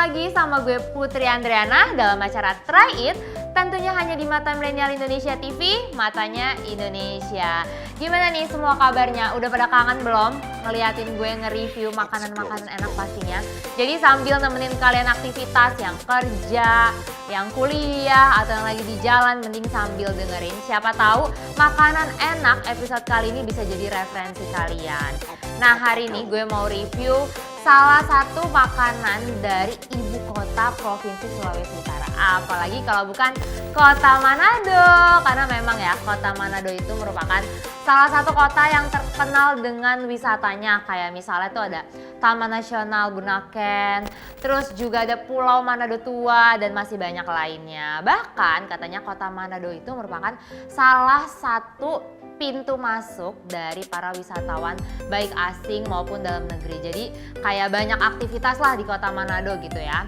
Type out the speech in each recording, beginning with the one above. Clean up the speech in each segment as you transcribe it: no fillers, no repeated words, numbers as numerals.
lagi sama gue Putri Andriana dalam acara Try It. Tentunya hanya di Mata Milenial Indonesia TV, matanya Indonesia. Gimana nih semua kabarnya? Udah pada kangen belum ngeliatin gue nge-review makanan-makanan enak pastinya? Jadi sambil nemenin kalian aktivitas yang kerja, yang kuliah, atau yang lagi di jalan, mending sambil dengerin. Siapa tahu makanan enak episode kali ini bisa jadi referensi kalian. Nah, hari ini gue mau review salah satu makanan dari ibu kota Provinsi Sulawesi Utara. Apalagi kalau bukan Kota Manado. Karena memang ya, Kota Manado itu merupakan salah satu kota yang terkenal dengan wisatanya. Kayak misalnya tuh ada Taman Nasional Bunaken, terus juga ada Pulau Manado Tua, dan masih banyak lainnya. Bahkan katanya Kota Manado itu merupakan salah satu pintu masuk dari para wisatawan baik asing maupun dalam negeri. Jadi kayak banyak aktivitas lah di Kota Manado gitu ya.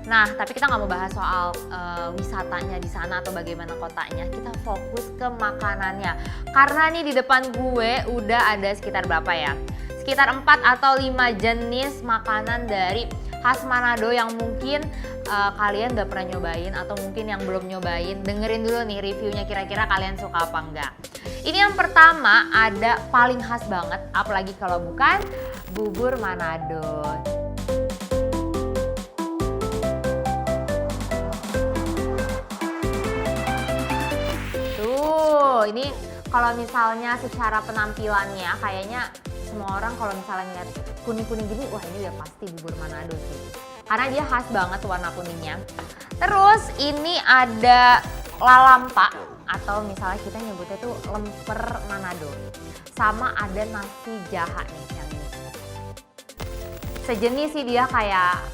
Nah, tapi kita nggak mau bahas soal wisatanya di sana atau bagaimana kotanya. Kita fokus ke makanannya. Karena nih di depan gue udah ada sekitar berapa ya? Sekitar 4 atau 5 jenis makanan dari khas Manado yang mungkin kalian udah pernah nyobain atau mungkin yang belum nyobain. Dengerin dulu nih reviewnya, kira-kira kalian suka apa enggak. Ini yang pertama ada paling khas banget, apalagi kalau bukan bubur Manado. Tuh, ini kalau misalnya secara penampilannya kayaknya semua orang kalau misalnya ngeliat kuning-kuning gini, wah ini udah pasti bubur Manado sih. Karena dia khas banget warna kuningnya. Terus ini ada lalampa atau misalnya kita nyebutnya tuh lemper Manado. Sama ada nasi jaha nih yang ini. Sejenis sih dia kayak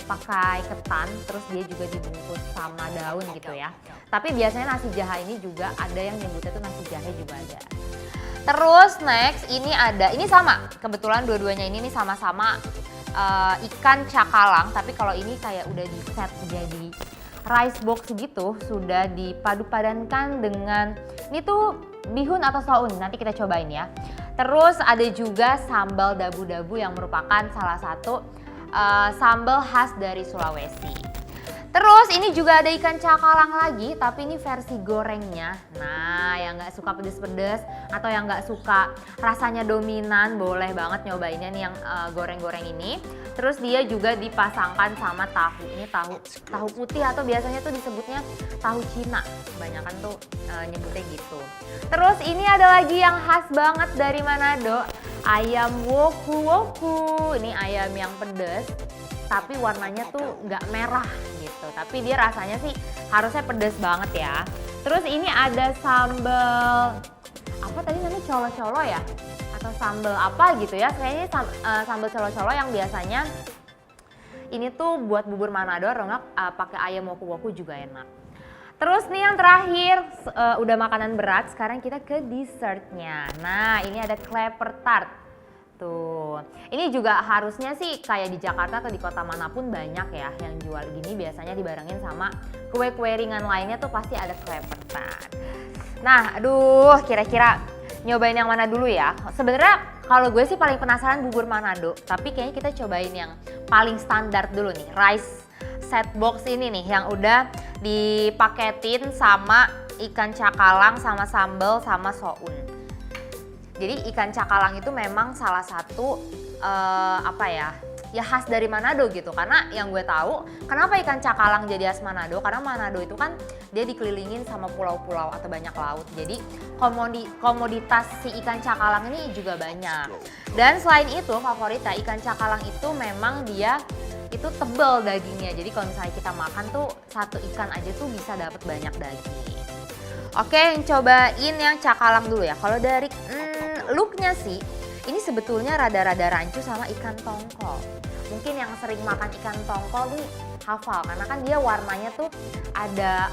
pakai ketan, terus dia juga dibungkus sama daun gitu ya. Tapi biasanya nasi jaha ini juga ada yang nyebutnya tuh nasi jahe juga ada. Terus next ini sama, kebetulan dua-duanya ini sama-sama ikan cakalang, tapi kalau ini kayak udah di set jadi rice box gitu, sudah dipadu-padankan dengan ini tuh bihun atau soun, nanti kita cobain ya. Terus ada juga sambal dabu-dabu yang merupakan salah satu sambal khas dari Sulawesi. Terus ini juga ada ikan cakalang lagi, tapi ini versi gorengnya. Nah, yang nggak suka pedes-pedes atau yang nggak suka rasanya dominan, boleh banget nyobainnya nih yang goreng-goreng ini. Terus dia juga dipasangkan sama tahu. Ini tahu putih atau biasanya tuh disebutnya tahu Cina. Kebanyakan tuh nyebutnya gitu. Terus ini ada lagi yang khas banget dari Manado, ayam woku-woku. Ini ayam yang pedes, tapi warnanya tuh nggak merah gitu. Tapi dia rasanya sih harusnya pedes banget ya. Terus ini ada sambal, apa tadi namanya, colo-colo ya? Atau sambal apa gitu ya, kayaknya sambal colo-colo yang biasanya ini tuh buat bubur Manado, atau pakai ayam woku-woku juga enak. Terus nih yang terakhir, udah makanan berat, sekarang kita ke dessertnya. Nah, ini ada clapper tart. Tuh, ini juga harusnya sih kayak di Jakarta atau di kota manapun banyak ya yang jual gini, biasanya dibarengin sama kue-kue ringan lainnya tuh pasti ada clapper tart. Nah, aduh, kira-kira nyobain yang mana dulu ya? Sebenarnya kalau gue sih paling penasaran bubur Manado, tapi kayaknya kita cobain yang paling standar dulu nih, rice set box ini nih yang udah dipaketin sama ikan cakalang sama sambal sama soun. Jadi ikan cakalang itu memang salah satu ya khas dari Manado gitu. Karena yang gue tahu, kenapa ikan cakalang jadi khas Manado? Karena Manado itu kan dia dikelilingin sama pulau-pulau atau banyak laut. Jadi komoditas si ikan cakalang ini juga banyak. Dan selain itu favoritnya ikan cakalang itu memang dia itu tebal dagingnya. Jadi kalau misalnya kita makan tuh satu ikan aja tuh bisa dapat banyak daging. Oke, cobain yang cakalang dulu ya. Kalau dari looknya sih, ini sebetulnya rada-rada rancu sama ikan tongkol. Mungkin yang sering makan ikan tongkol nih hafal, karena kan dia warnanya tuh ada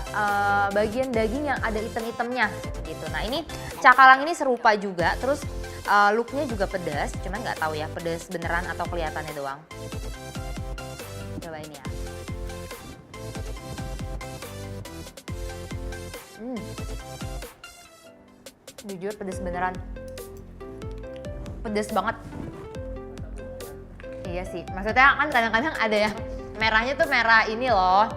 bagian daging yang ada item-itemnya gitu. Nah, ini cakalang ini serupa juga, terus looknya juga pedas, cuman nggak tahu ya pedas beneran atau kelihatannya doang. Cobain ya. Jujur pedas beneran. Pedes banget. Iya sih, maksudnya kan kadang-kadang ada ya Merahnya tuh merah ini loh.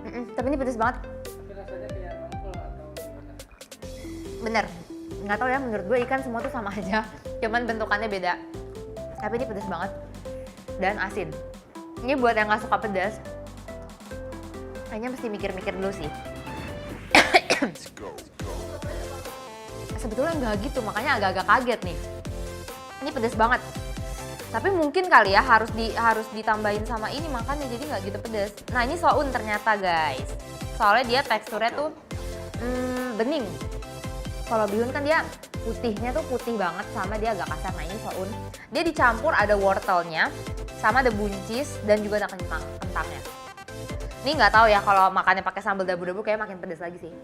Tapi ini pedes banget. Tapi rasanya kayak nongkrong atau gimana? Bener, nggak tahu ya, menurut gue ikan semua tuh sama aja, cuman bentukannya beda. Tapi ini pedes banget dan asin. Ini buat yang nggak suka pedas, kayaknya mesti mikir-mikir dulu sih. Sebetulnya nggak gitu, makanya agak-agak kaget nih. Ini pedes banget. Tapi mungkin kali ya harus ditambahin sama ini makanya jadi nggak gitu pedes. Nah ini soun ternyata guys. Soalnya dia teksturnya tuh bening. Kalau bihun kan dia putihnya tuh putih banget sama dia agak kasar. Nah ini soun. Dia dicampur ada wortelnya sama ada buncis dan juga ada kentangnya. Ini nggak tahu ya kalau makannya pakai sambal dabu-dabu kayak makin pedes lagi sih.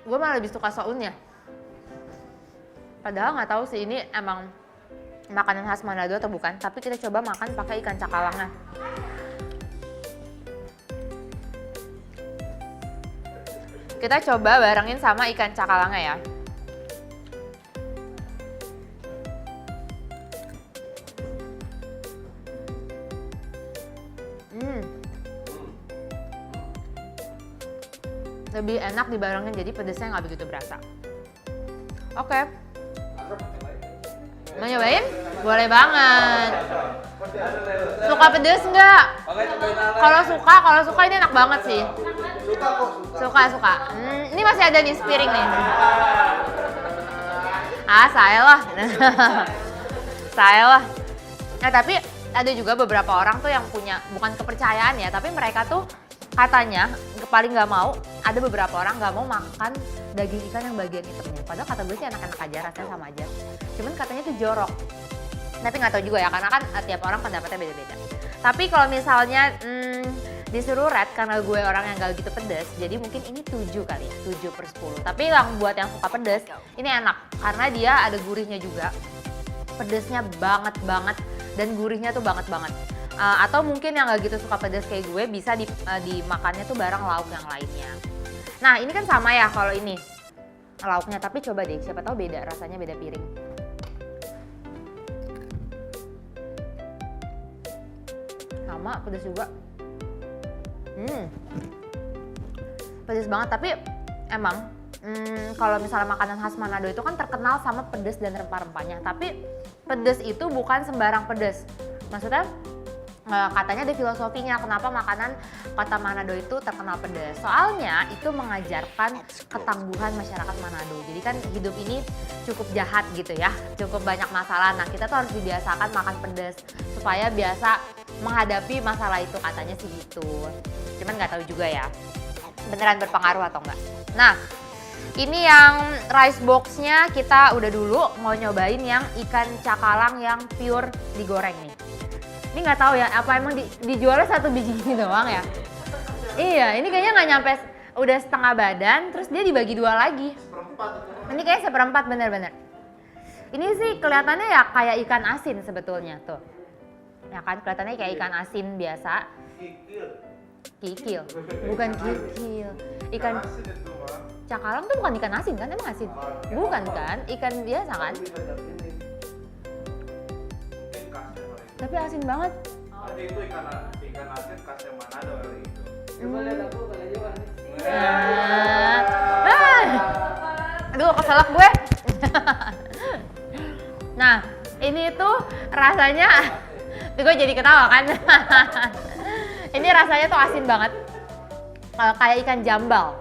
Gue malah lebih suka sounnya. Padahal nggak tahu sih ini emang makanan khas Manado atau bukan. Tapi kita coba makan pakai ikan cakalangnya. Kita coba barengin sama ikan cakalangnya ya. Lebih enak dibarengin, jadi pedesnya nggak begitu berasa. Oke. Mau nyobain? Boleh banget. Suka pedes nggak? Kalau suka ini enak banget sih. Suka. Ini masih ada nih piring nih. Saya lah. Saya lah. Nah tapi ada juga beberapa orang tuh yang punya, bukan kepercayaan ya, tapi mereka tuh katanya paling nggak mau, ada beberapa orang nggak mau makan daging ikan yang bagian hitamnya. Padahal kata gue sih enak-enak aja, rasanya sama aja. Cuman katanya tuh jorok. Tapi nggak tahu juga ya, karena kan tiap orang pendapatnya beda-beda. Tapi kalau misalnya disuruh rate, karena gue orang yang gak gitu pedes, jadi mungkin ini 7 kali ya, 7/10. Tapi buat yang suka pedes, ini enak. Karena dia ada gurihnya juga. Pedesnya banget dan gurihnya tuh banget. Atau mungkin yang gak gitu suka pedas kayak gue bisa dimakannya tuh bareng lauk yang lainnya. Nah ini kan sama ya kalau ini lauknya, tapi coba deh siapa tahu beda rasanya, beda piring. Sama pedas juga. Pedas banget, tapi emang kalau misalnya makanan khas Manado itu kan terkenal sama pedas dan rempah-rempahnya. Tapi pedas itu bukan sembarang pedas. Maksudnya katanya ada filosofinya kenapa makanan kota Manado itu terkenal pedas. Soalnya itu mengajarkan ketangguhan masyarakat Manado. Jadi kan hidup ini cukup jahat gitu ya, cukup banyak masalah. Nah kita tuh harus dibiasakan makan pedas supaya biasa menghadapi masalah itu, katanya sih gitu. Cuman nggak tahu juga ya beneran berpengaruh atau enggak. Nah ini yang rice box-nya kita udah dulu, mau nyobain yang ikan cakalang yang pure digoreng nih. Ini nggak tahu ya, apa emang dijualnya satu biji gini doang ya? Iya, ini kayaknya nggak nyampe, udah setengah badan, terus dia dibagi 2 lagi. Ini kayak seperempat, bener-bener. Ini sih kelihatannya ya kayak ikan asin sebetulnya tuh. Ya kan, kelihatannya kayak ikan asin biasa. Kikil, bukan kikil. Ikan cakalang tuh bukan ikan asin kan, emang asin? Bukan kan, ikan biasa kan? Tapi asin banget. Itu ikan asin khasnya Manado kali itu. Coba lihat aku boleh juga nih. Aduh keselak gue. Nah ini tuh rasanya, gue jadi ketawa kan. Ini rasanya tuh asin banget. Kayak ikan jambal.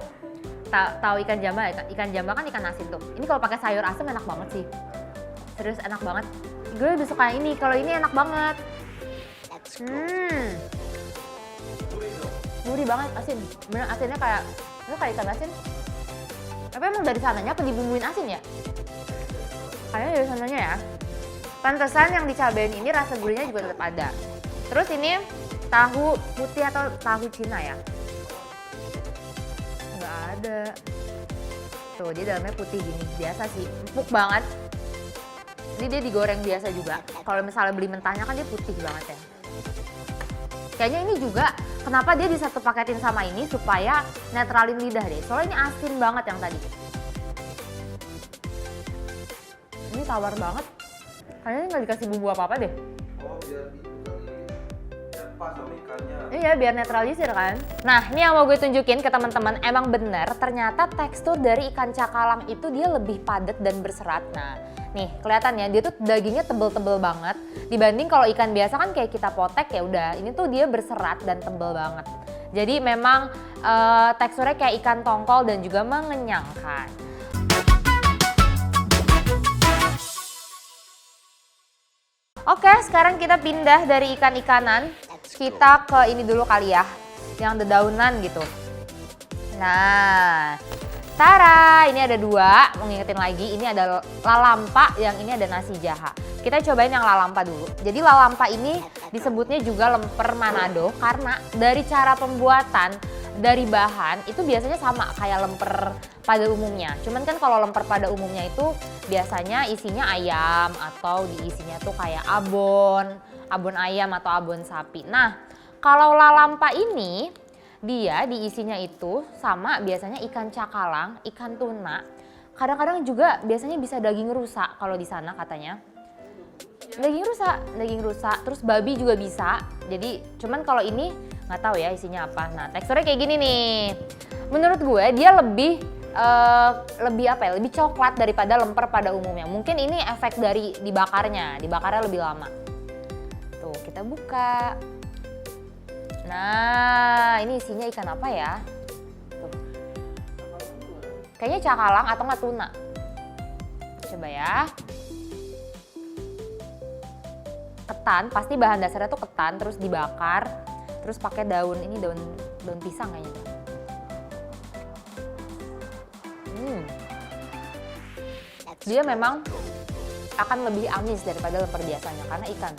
Tahu ikan jambal ya? Ikan jambal kan ikan asin tuh. Ini kalau pakai sayur asam enak banget sih. Serius enak banget. Gue lebih suka ini, kalau ini enak banget. Gurih banget, asin. Bener asinnya kayak ikan asin. Tapi emang dari sananya apa dibumbuin asin ya? Kayaknya dari sananya ya. Pantesan yang dicabain ini rasa gurihnya juga tetap ada. Terus ini tahu putih atau tahu Cina ya? Nggak ada. Tuh dia dalamnya putih gini, biasa sih, empuk banget. Ini dia digoreng biasa juga. Kalau misalnya beli mentahnya kan dia putih banget ya. Kayaknya ini juga kenapa dia disatu paketin sama ini supaya netralin lidah deh. Soalnya ini asin banget yang tadi. Ini tawar banget. Kayaknya nggak dikasih bumbu apa-apa deh. Oh biar itu kali. Biar pas sama ikannya. Iya, biar netralisir kan. Nah, ini yang mau gue tunjukin ke teman-teman, emang bener ternyata tekstur dari ikan cakalang itu dia lebih padat dan berserat. Nah, nih kelihatan ya, dia tuh dagingnya tebel-tebel banget. Dibanding kalau ikan biasa kan kayak kita potek ya udah, ini tuh dia berserat dan tebel banget. Jadi memang teksturnya kayak ikan tongkol dan juga mengenyangkan. Oke, sekarang kita pindah dari ikan-ikanan, kita ke ini dulu kali ya, yang dedaunan gitu. Nah, tara, ini ada dua, mau ngingetin lagi, ini ada lalampa, yang ini ada nasi jaha. Kita cobain yang lalampa dulu. Jadi lalampa ini disebutnya juga lemper Manado karena dari cara pembuatan, dari bahan itu biasanya sama kayak lemper pada umumnya. Cuman kan kalau lemper pada umumnya itu biasanya isinya ayam atau diisinya tuh kayak abon ayam atau abon sapi. Nah, kalau lalampa ini dia diisinya itu sama biasanya ikan cakalang, ikan tuna. Kadang-kadang juga biasanya bisa daging rusa kalau di sana katanya. Daging rusa, terus babi juga bisa. Jadi cuman kalau ini nggak tahu ya isinya apa. Nah, teksturnya kayak gini nih. Menurut gue dia lebih lebih coklat daripada lemper pada umumnya. Mungkin ini efek dari dibakarnya lebih lama. Tuh, kita buka. Nah, ini isinya ikan apa ya? Tuh. Kayaknya cakalang atau nggak tuna. Coba ya. Ketan, pasti bahan dasarnya tuh ketan, terus dibakar, terus pakai daun pisang kayaknya. Dia memang akan lebih amis daripada lemper biasanya karena ikan.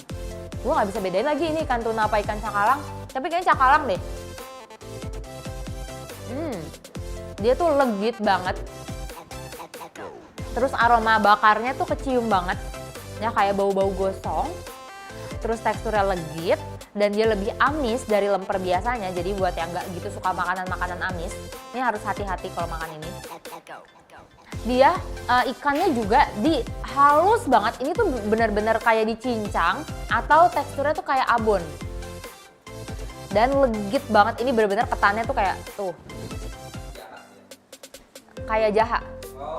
Gue nggak bisa bedain lagi ini ikan tuna apa ikan cakalang, tapi kayaknya cakalang deh. Dia tuh legit banget. Terus aroma bakarnya tuh kecium banget, ya kayak bau-bau gosong. Terus teksturnya legit dan dia lebih amis dari lemper biasanya. Jadi buat yang nggak gitu suka makanan-makanan amis, ini harus hati-hati kalau makan ini. Dia ikannya juga halus banget. Ini tuh benar-benar kayak dicincang atau teksturnya tuh kayak abon. Dan legit banget. Ini benar-benar ketannya tuh kayak tuh. Kayak jaha.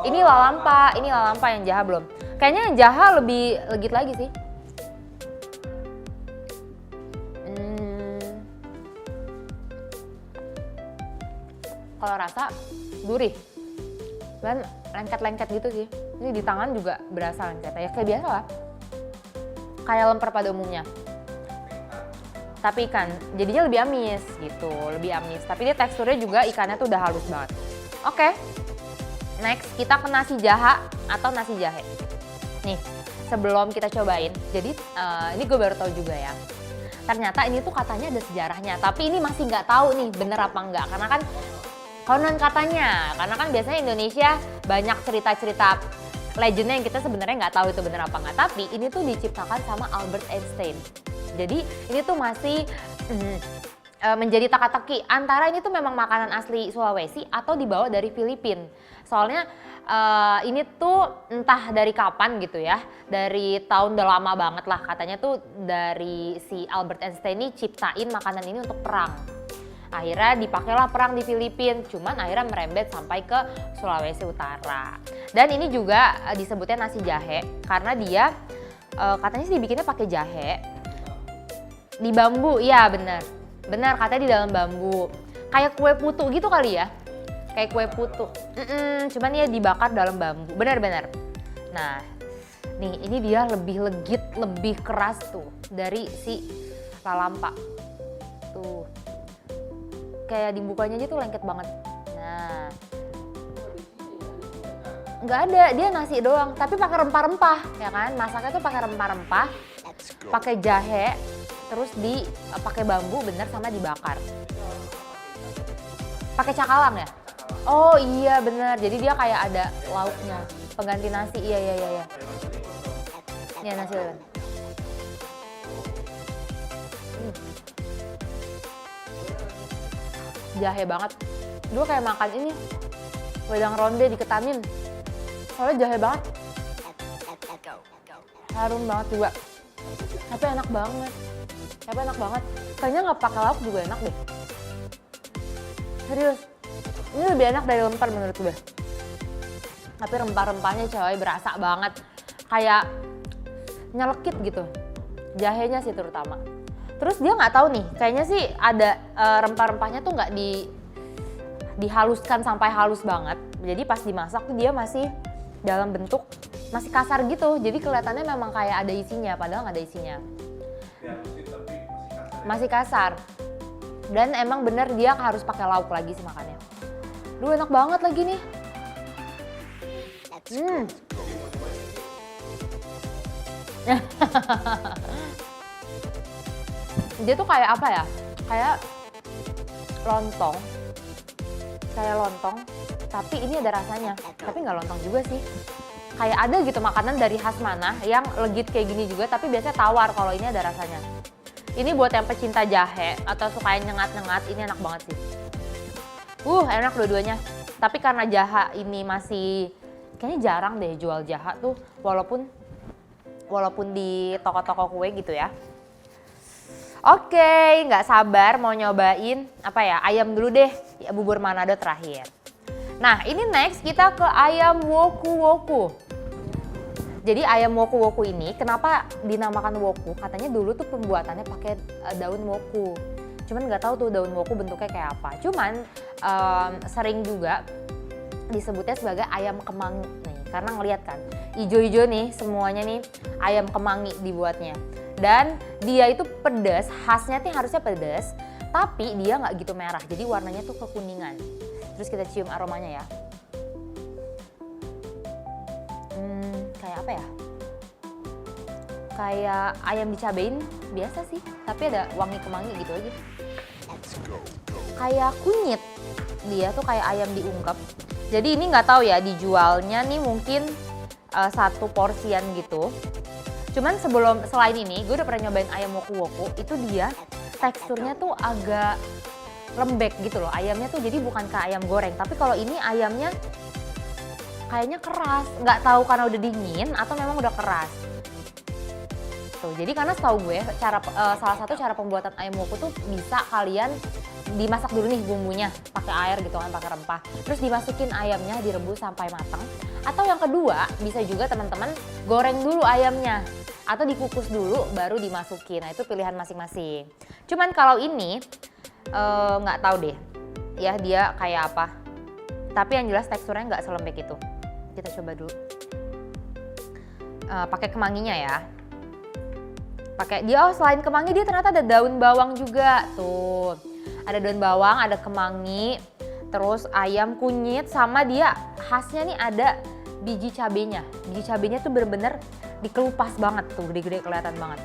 Ini lalampa yang jaha belum. Kayaknya yang jaha lebih legit lagi sih. Kalau rasa gurih dan lengket-lengket gitu sih. Ini di tangan juga berasa lengket. Ya kayak biasa lah. Kayak lemper pada umumnya. Tapi ikan jadinya lebih amis gitu, lebih amis. Tapi dia teksturnya juga ikannya tuh udah halus banget. Oke. Next kita ke nasi jaha atau nasi jahe. Nih, sebelum kita cobain. Jadi ini gue baru tahu juga ya. Ternyata ini tuh katanya ada sejarahnya. Tapi ini masih nggak tahu nih bener apa enggak. Karena kan konon katanya, karena kan biasanya Indonesia banyak cerita-cerita legendnya yang kita sebenarnya nggak tahu itu bener apa nggak. Tapi ini tuh diciptakan sama Albert Einstein. Jadi ini tuh masih menjadi teka-teki antara ini tuh memang makanan asli Sulawesi atau dibawa dari Filipina. Soalnya ini tuh entah dari kapan gitu ya, dari tahun udah lama banget lah katanya tuh dari si Albert Einstein ini ciptain makanan ini untuk perang. Akhirnya dipakailah perang di Filipina, cuman akhirnya merembet sampai ke Sulawesi Utara. Dan ini juga disebutnya nasi jahe karena dia katanya sih dibikinnya pakai jahe di bambu. Iya benar katanya di dalam bambu. Kayak kue putu gitu kali ya, kayak kue putu. Cuman dia dibakar dalam bambu, benar. Nah, nih ini dia lebih legit, lebih keras tuh dari si lalampa. Tuh. Kayak dibukanya aja tuh lengket banget. Nah, nggak ada, dia nasi doang, tapi pakai rempah-rempah, ya kan? Masaknya tuh pakai rempah-rempah, pakai jahe, terus pakai bambu bener sama dibakar. Pakai cakalang ya? Oh iya bener, jadi dia kayak ada lauknya, pengganti nasi. Iya. Iya nasi lewat. Jahe banget. Gue kayak makan ini wedang ronde diketanin. Soalnya jahe banget. Harum banget juga. Tapi enak banget. Kayaknya nggak pakai lauk juga enak deh. Serius. Ini lebih enak dari lemper menurut gue. Tapi rempah-rempahnya coy berasa banget. Kayak nyelekit gitu. Jahenya sih terutama. Terus dia nggak tahu nih, kayaknya sih ada rempah-rempahnya tuh nggak dihaluskan sampai halus banget. Jadi pas dimasak tuh dia masih dalam bentuk masih kasar gitu. Jadi kelihatannya memang kayak ada isinya, padahal nggak ada isinya. Dihalusin tapi Masih kasar. Dan emang bener dia harus pakai lauk lagi sih makannya. Duh enak banget lagi nih. Dia tuh kayak apa ya? Kayak lontong. Tapi ini ada rasanya. Tapi nggak lontong juga sih. Kayak ada gitu makanan dari khas mana yang legit kayak gini juga, tapi biasanya tawar kalau ini ada rasanya. Ini buat yang pecinta jahe atau suka yang nyengat-nyengat, ini enak banget sih. Enak dua-duanya. Tapi karena jaha ini masih, kayaknya jarang deh jual jaha tuh, walaupun di toko-toko kue gitu ya. Oke, nggak sabar mau nyobain apa ya, ayam dulu deh, ya, bubur Manado terakhir. Nah ini next kita ke ayam woku-woku. Jadi ayam woku-woku ini kenapa dinamakan woku? Katanya dulu tuh pembuatannya pakai daun woku. Cuman nggak tahu tuh daun woku bentuknya kayak apa. Cuman sering juga disebutnya sebagai ayam kemangi nih, karena ngeliat kan ijo-ijo nih semuanya nih ayam kemangi dibuatnya. Dan dia itu pedas, khasnya tuh harusnya pedas, tapi dia nggak gitu merah, jadi warnanya tuh kekuningan. Terus kita cium aromanya ya. Kayak apa ya? Kayak ayam dicabein biasa sih, tapi ada wangi kemangi gitu aja. Kayak kunyit, dia tuh kayak ayam diungkep. Jadi ini nggak tahu ya dijualnya nih mungkin satu porsian gitu. Cuman selain ini, gue udah pernah nyobain ayam woku-woku, itu dia teksturnya tuh agak lembek gitu loh. Ayamnya tuh jadi bukan kayak ayam goreng, tapi kalau ini ayamnya kayaknya keras. Nggak tahu karena udah dingin atau memang udah keras. Tuh, jadi karena setahu gue salah satu cara pembuatan ayam woku tuh bisa kalian dimasak dulu nih bumbunya pakai air gitu kan, pakai rempah. Terus dimasukin ayamnya, direbus sampai matang. Atau yang kedua, bisa juga teman-teman goreng dulu ayamnya atau dikukus dulu baru dimasukin. Nah, itu pilihan masing-masing. Cuman kalau ini nggak tahu deh ya dia kayak apa. Tapi yang jelas teksturnya nggak selembek itu. Kita coba dulu. Pakai kemanginya ya. Selain kemangi dia ternyata ada daun bawang juga. Tuh. Ada daun bawang, ada kemangi, terus ayam kunyit, sama dia khasnya nih ada biji cabenya. Biji cabenya tuh bener-bener dikelupas banget tuh, gede-gede kelihatan banget.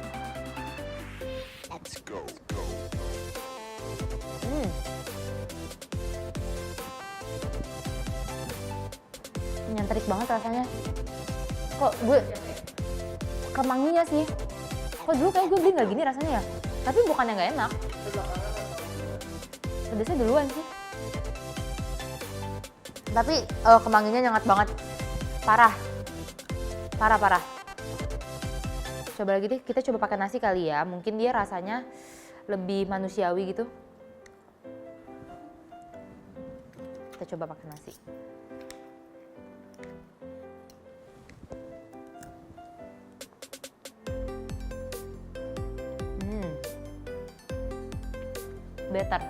Nyentrik banget rasanya. Kok gue kemanginya sih. Kok dulu kayak gue beli nggak gini rasanya ya. Tapi bukannya nggak enak. Pedasnya duluan sih. Tapi kemanginya nyengat banget. Parah. Coba lagi deh, kita coba pakai nasi kali ya. Mungkin dia rasanya lebih manusiawi gitu. Kita coba pakai nasi. Better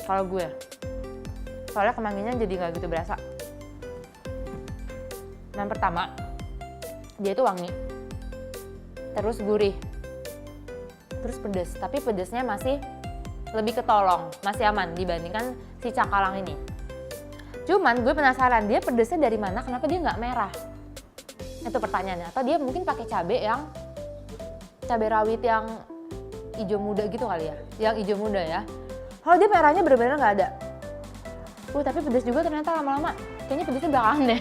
kalau gue, soalnya kemanginya jadi nggak gitu berasa. Yang pertama, dia itu wangi, terus gurih, terus pedes. Tapi pedesnya masih lebih ketolong, masih aman dibandingkan si cakalang ini. Cuman gue penasaran dia pedesnya dari mana? Kenapa dia nggak merah? Itu pertanyaannya. Atau dia mungkin pakai cabai rawit yang hijau muda gitu kali ya, yang hijau muda ya. Kalau dia merahnya bener-bener nggak ada. Tapi pedas juga ternyata lama-lama. Kayaknya pedasnya belakangan deh.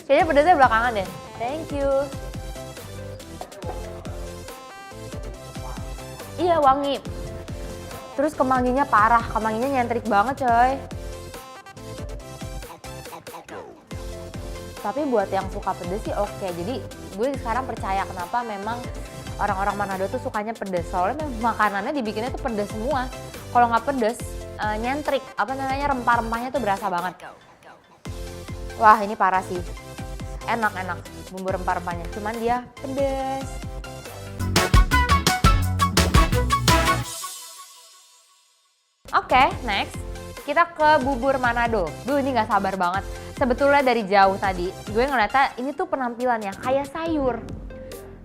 Kayaknya pedasnya belakangan deh. Thank you. Iya wangi. Terus kemanginya parah, kemanginya nyentrik banget coy. tapi buat yang suka pedes sih oke. Jadi gue sekarang percaya kenapa memang orang-orang Manado tuh sukanya pedes. Soalnya memang makanannya dibikinnya tuh pedes semua. Kalau nggak pedes, nyentrik, rempah-rempahnya tuh berasa banget. Wah ini parah sih. Enak bumbu rempah-rempahnya, cuman dia pedes. Oke, next. Kita ke bubur Manado. Duh, ini nggak sabar banget. Sebetulnya dari jauh tadi, gue ngeliatnya ini tuh penampilannya kayak sayur.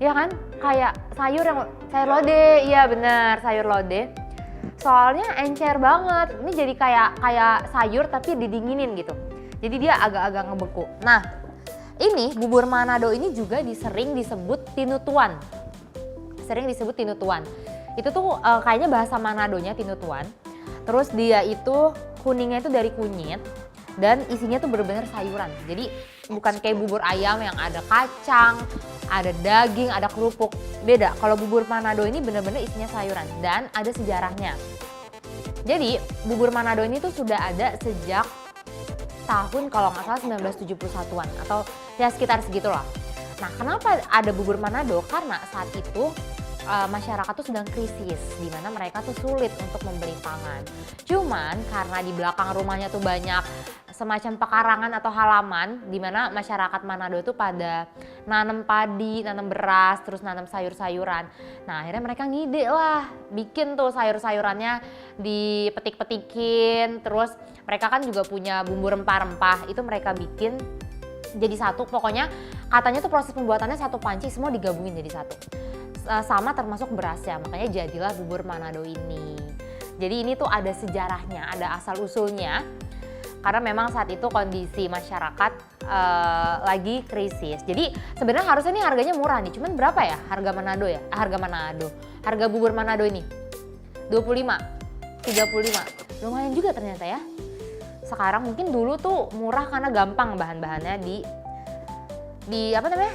Ya kan? Kayak sayur lode. Iya bener, sayur lode. Soalnya encer banget. Ini jadi kayak sayur tapi didinginin gitu. Jadi dia agak-agak ngebeku. Nah, ini bubur Manado ini juga sering disebut tinutuan. Itu tuh kayaknya bahasa Manadonya tinutuan. Terus dia itu kuningnya itu dari kunyit dan isinya tuh bener-bener sayuran. Jadi bukan kayak bubur ayam yang ada kacang, ada daging, ada kerupuk. Beda, kalau bubur Manado ini bener-bener isinya sayuran dan ada sejarahnya. Jadi bubur Manado ini tuh sudah ada sejak tahun kalau nggak salah 1971-an atau ya sekitar segitulah. Nah kenapa ada bubur Manado? Karena saat itu masyarakat tuh sedang krisis, di mana mereka tuh sulit untuk membeli pangan. Cuman karena di belakang rumahnya tuh banyak semacam pekarangan atau halaman, di mana masyarakat Manado tuh pada nanam padi, nanam beras, terus nanam sayur-sayuran. Nah akhirnya mereka ngide lah, bikin tuh sayur-sayurannya dipetik-petikin, terus mereka kan juga punya bumbu rempah-rempah, itu mereka bikin jadi satu. Pokoknya katanya tuh proses pembuatannya satu panci, semua digabungin jadi satu. Sama termasuk berasnya, makanya jadilah bubur Manado ini. Jadi ini tuh ada sejarahnya, ada asal usulnya. Karena memang saat itu kondisi masyarakat lagi krisis. Jadi sebenarnya harusnya ini harganya murah nih. Cuman berapa ya harga Manado ya? Harga bubur Manado ini 25, 35. Lumayan juga ternyata ya. Sekarang mungkin dulu tuh murah karena gampang bahan-bahannya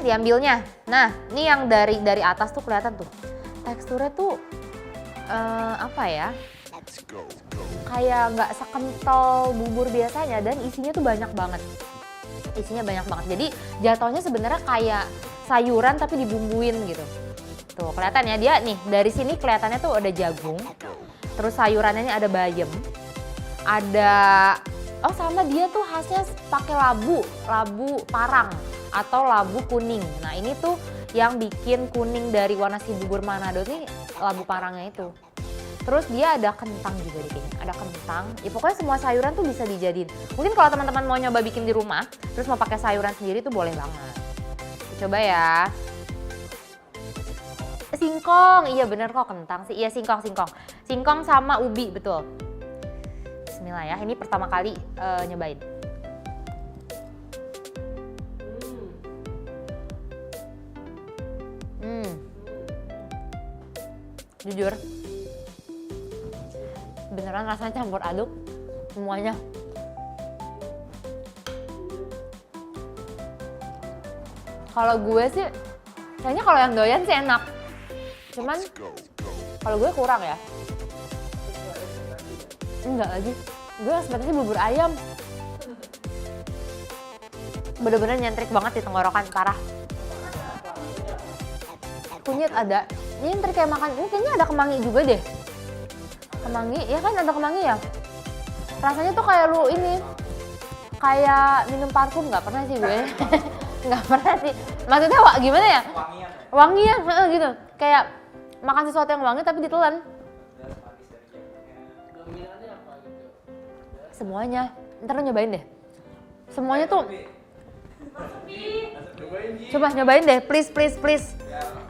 diambilnya. Nah, ini yang dari atas tuh kelihatan tuh. Teksturnya tuh kayak nggak sekental bubur biasanya dan isinya tuh banyak banget. Jadi jatuhnya sebenarnya kayak sayuran tapi dibumbuin gitu. Tuh kelihatan ya, dia nih dari sini kelihatannya tuh ada jagung. Terus sayurannya ini ada bayam. Sama dia tuh khasnya pakai labu parang atau labu kuning. Nah ini tuh yang bikin kuning dari warna si bubur Manado nih labu parangnya itu. Terus dia ada kentang juga di sini, ada kentang. Ya pokoknya semua sayuran tuh bisa dijadiin. Mungkin kalau teman-teman mau nyoba bikin di rumah, terus mau pakai sayuran sendiri tuh boleh banget. Coba ya. Singkong, iya bener kok kentang sih. Iya singkong. Singkong sama ubi, betul. Bismillah ya, ini pertama kali nyobain. Jujur, beneran rasanya campur aduk semuanya. Kalau gue sih, kayaknya kalau yang doyan sih enak. Cuman kalau gue kurang ya. Enggak lagi, gue sepertinya bubur ayam. Bener-bener nyentrik banget di tenggorokan, parah. Kunyit ada, nyentrik kayak makan, ini kayaknya ada kemangi juga deh. Kemangi, ya kan ada kemangi ya. Rasanya tuh kayak kayak minum parfum, nggak pernah sih gue. Nggak pernah sih, maksudnya gimana ya? Wangian gitu, kayak makan sesuatu yang wangi tapi ditelan. Dominannya apa gitu? Semuanya, ntar lo nyobain deh. Semuanya tuh, coba nyobain deh, please.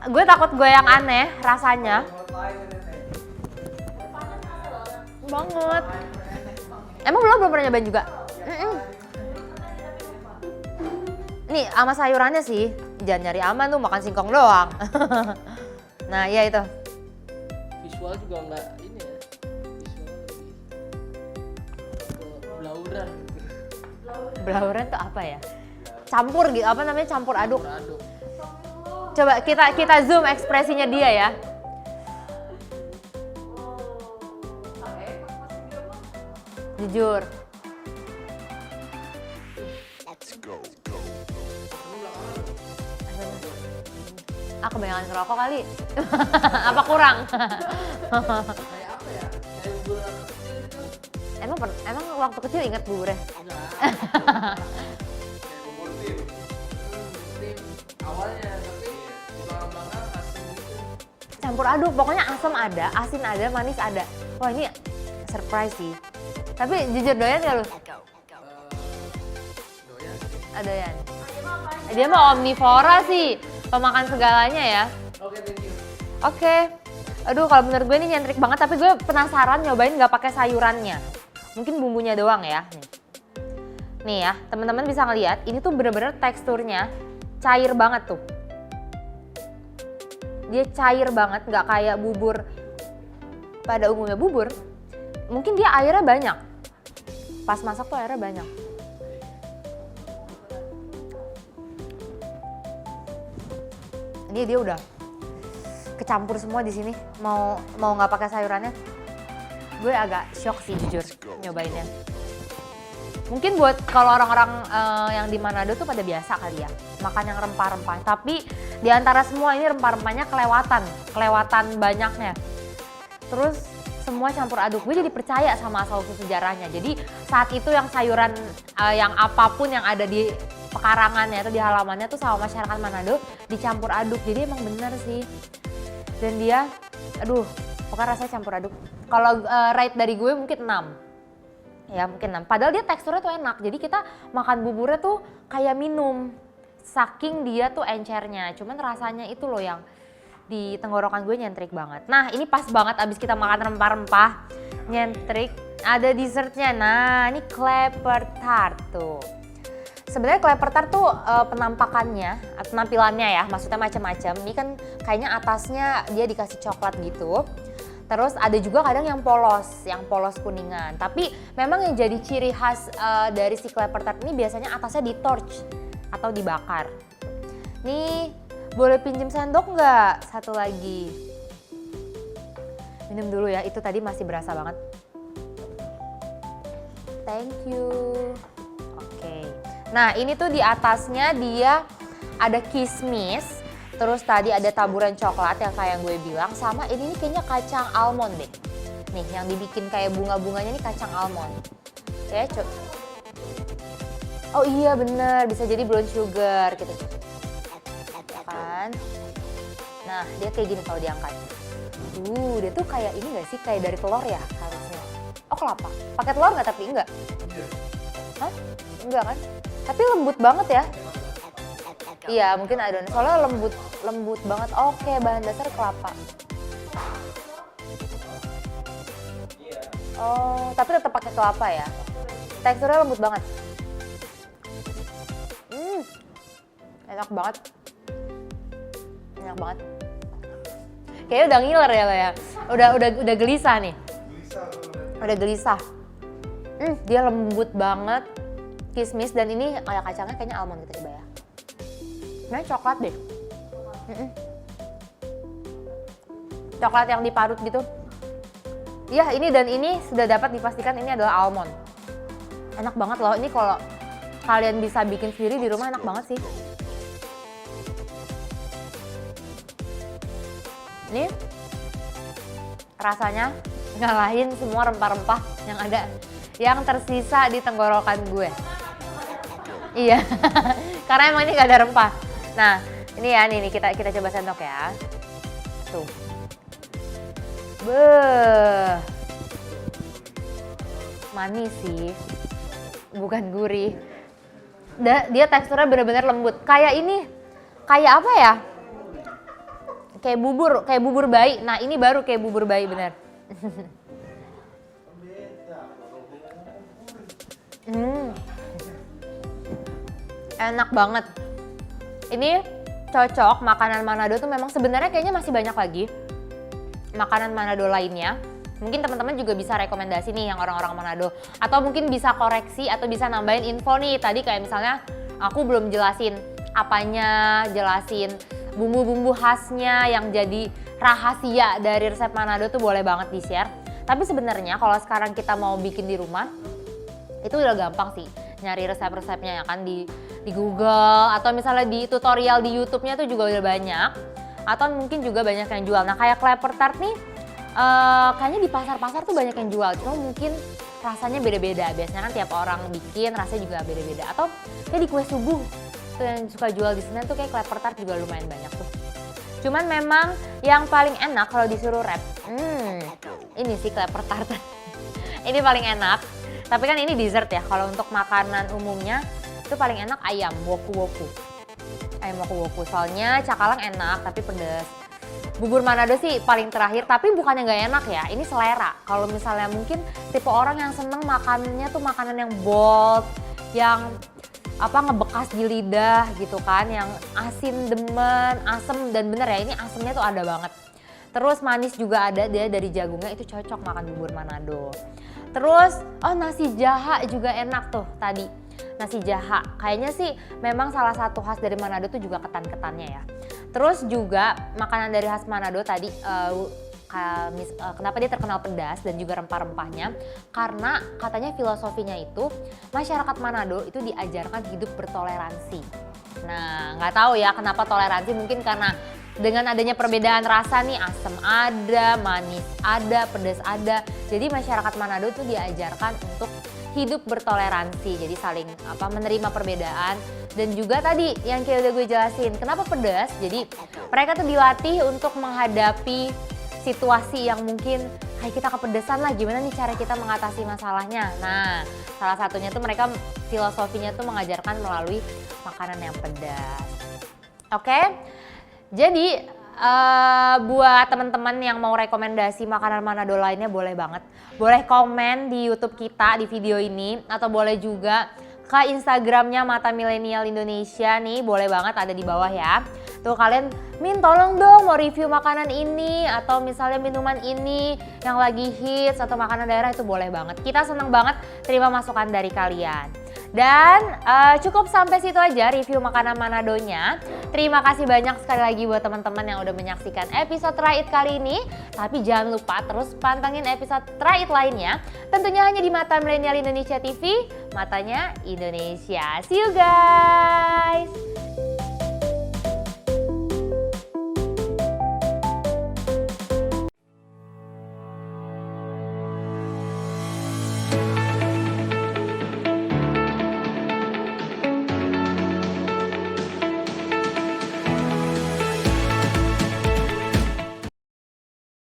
Gue takut gue yang aneh rasanya. Banget. Emang belum pernah nyobain juga? Nih sama sayurannya sih, jangan nyari aman tuh makan singkong doang. Nah iya itu. Visual juga nggak ini ya. Visual belauran. Belauran tuh apa ya? Campur gitu, apa namanya, campur aduk. Aduk. Coba kita zoom ekspresinya dia ya. Jujur. Ah, kebanyakan ngerokok kali. Apa kurang? Kayak apa ya? Kayak bubur anak kecil itu. Emang waktu kecil inget buburnya? Enggak. Kayak bubur tim. Tim awalnya tapi lama-lama asin gitu. Campur aduk, pokoknya asam ada, asin ada, manis ada. Wah ini surprise sih. Tapi jujur doyan gak lu? Doyan. Doyan. Dia mah omnivora sih, pemakan segalanya ya. Oke, thank you. Oke. Aduh kalau menurut gue ini nyentrik banget, tapi gue penasaran nyobain nggak pakai sayurannya. Mungkin bumbunya doang ya. Nih ya, teman-teman bisa ngeliat, ini tuh bener-bener teksturnya cair banget tuh. Dia cair banget, nggak kayak bubur pada umumnya bubur. Mungkin dia airnya banyak. Pas masak tuh airnya banyak. Ini dia udah kecampur semua di sini. Mau nggak pakai sayurannya, gue agak shock sih jujur nyobainnya. Mungkin buat kalau orang-orang yang di Manado tuh pada biasa kali ya makan yang rempah-rempah. Tapi di antara semua ini rempah-rempahnya kelewatan banyaknya. Terus semua campur aduk. Gue jadi percaya sama asal-usul sejarahnya. Jadi saat itu yang sayuran yang apapun yang ada di pekarangannya atau di halamannya tuh sama masyarakat Manado dicampur aduk. Jadi emang bener sih. Dan dia, aduh, pokoknya rasanya campur aduk. Kalau rate dari gue mungkin 6. Ya mungkin 6. Padahal dia teksturnya tuh enak. Jadi kita makan buburnya tuh kayak minum. Saking dia tuh encernya. Cuman rasanya itu loh yang di tenggorokan gue nyentrik banget. Nah ini pas banget abis kita makan rempah-rempah. Nyentrik. Ada dessertnya. Nah ini clapper tart tuh. Sebenarnya clapper tart tuh penampakannya, penampilannya ya, maksudnya macam-macam. Ini kan kayaknya atasnya dia dikasih coklat gitu. Terus ada juga kadang yang polos kuningan. Tapi memang yang jadi ciri khas dari si clapper tart ini biasanya atasnya di torch atau dibakar. Nih, boleh pinjem sendok nggak? Satu lagi. Minum dulu ya, itu tadi masih berasa banget. Thank you. Oke. Nah ini tuh di atasnya dia ada kismis, terus tadi ada taburan coklat yang kayak gue bilang, sama ini nih kayaknya kacang almond deh. Nih yang dibikin kayak bunga-bunganya nih kacang almond. Oke, oh iya bener, bisa jadi brown sugar gitu. Kan? Nah dia kayak gini kalau diangkat. Dia tuh kayak ini gak sih, kayak dari telur ya harusnya. Oh kelapa, pakai telur nggak tapi enggak? Hah? Enggak kan? Tapi lembut banget ya. Iya mungkin adonan, soalnya lembut banget. Oke, bahan dasar kelapa. Oh, tapi tetap pakai kelapa ya. Teksturnya lembut banget. Enak banget. Enak banget. Kayaknya udah ngiler ya lo ya. Udah gelisah nih. Udah gelisah. Dia lembut banget. Kismis dan ini kayak kacangnya kayaknya almond gitu, coba ya. Nah coklat deh. Coklat yang diparut gitu. Iya ini dan ini sudah dapat dipastikan ini adalah almond. Enak banget loh, ini kalau kalian bisa bikin sendiri di rumah enak banget sih. Ini rasanya ngalahin semua rempah-rempah yang ada, yang tersisa di tenggorokan gue. Iya, karena emang ini gak ada rempah. Nah, ini ya, nih kita coba sendok ya. Tuh. Beuh. Manis sih, bukan gurih. Dia teksturnya bener-bener lembut. Kayak ini, kayak apa ya? Kayak bubur bayi. Nah, ini baru kayak bubur bayi bener. Enak banget. Ini cocok makanan Manado tuh, memang sebenarnya kayaknya masih banyak lagi makanan Manado lainnya. Mungkin teman-teman juga bisa rekomendasi nih yang orang-orang Manado. Atau mungkin bisa koreksi atau bisa nambahin info nih. Tadi kayak misalnya aku belum jelasin apanya, jelasin bumbu-bumbu khasnya yang jadi rahasia dari resep Manado tuh boleh banget di-share. Tapi sebenarnya kalau sekarang kita mau bikin di rumah, itu udah gampang sih. Nyari resep-resepnya ya kan di Google atau misalnya di tutorial di YouTube-nya tuh juga udah banyak. atau mungkin juga banyak yang jual. Nah kayak Clapper Tart nih kayaknya di pasar-pasar tuh banyak yang jual, cuma mungkin rasanya beda-beda. Biasanya kan tiap orang bikin rasanya juga beda-beda. Atau kayak di kue subuh tuh yang suka jual di Senen tuh kayak Clapper Tart juga lumayan banyak tuh. Cuman memang yang paling enak kalau disuruh rap, ini sih Clapper Tart. Ini paling enak. Tapi kan ini dessert ya. Kalau untuk makanan umumnya itu paling enak ayam woku-woku. Ayam woku-woku. Soalnya cakalang enak tapi pedes. Bubur Manado sih paling terakhir, tapi bukannya nggak enak ya. Ini selera. Kalau misalnya mungkin tipe orang yang seneng makanannya tuh makanan yang bold, yang ngebekas di lidah gitu kan, yang asin demen, asem, dan bener ya ini asemnya tuh ada banget. Terus manis juga ada dia dari jagungnya, itu cocok makan bubur Manado. Terus nasi jaha juga enak tuh tadi. Nasi jaha kayaknya sih memang salah satu khas dari Manado tuh juga ketan-ketannya ya. Terus juga makanan dari khas Manado tadi kenapa dia terkenal pedas dan juga rempah-rempahnya, karena katanya filosofinya itu masyarakat Manado itu diajarkan hidup bertoleransi. Nah nggak tahu ya kenapa toleransi, mungkin karena dengan adanya perbedaan rasa nih, asam ada, manis ada, pedas ada. Jadi masyarakat Manado tuh diajarkan untuk hidup bertoleransi. Jadi saling menerima perbedaan. Dan juga tadi yang kayak udah gue jelasin, kenapa pedas? Jadi mereka tuh dilatih untuk menghadapi situasi yang mungkin kayak kita kepedesan lah, gimana nih cara kita mengatasi masalahnya. Nah salah satunya tuh mereka filosofinya tuh mengajarkan melalui makanan yang pedas. Oke? Jadi buat teman-teman yang mau rekomendasi makanan Manado lainnya boleh banget. Boleh komen di YouTube kita di video ini, atau boleh juga ke Instagramnya Mata Milenial Indonesia nih, boleh banget ada di bawah ya. Tuh kalian, Min tolong dong mau review makanan ini atau misalnya minuman ini yang lagi hits atau makanan daerah, itu boleh banget. Kita seneng banget terima masukan dari kalian. Dan cukup sampai situ aja review makanan Manadonya. Terima kasih banyak sekali lagi buat teman-teman yang udah menyaksikan episode Try It kali ini. Tapi jangan lupa terus pantengin episode Try It lainnya. Tentunya hanya di Mata Milenial Indonesia TV, matanya Indonesia. See you guys!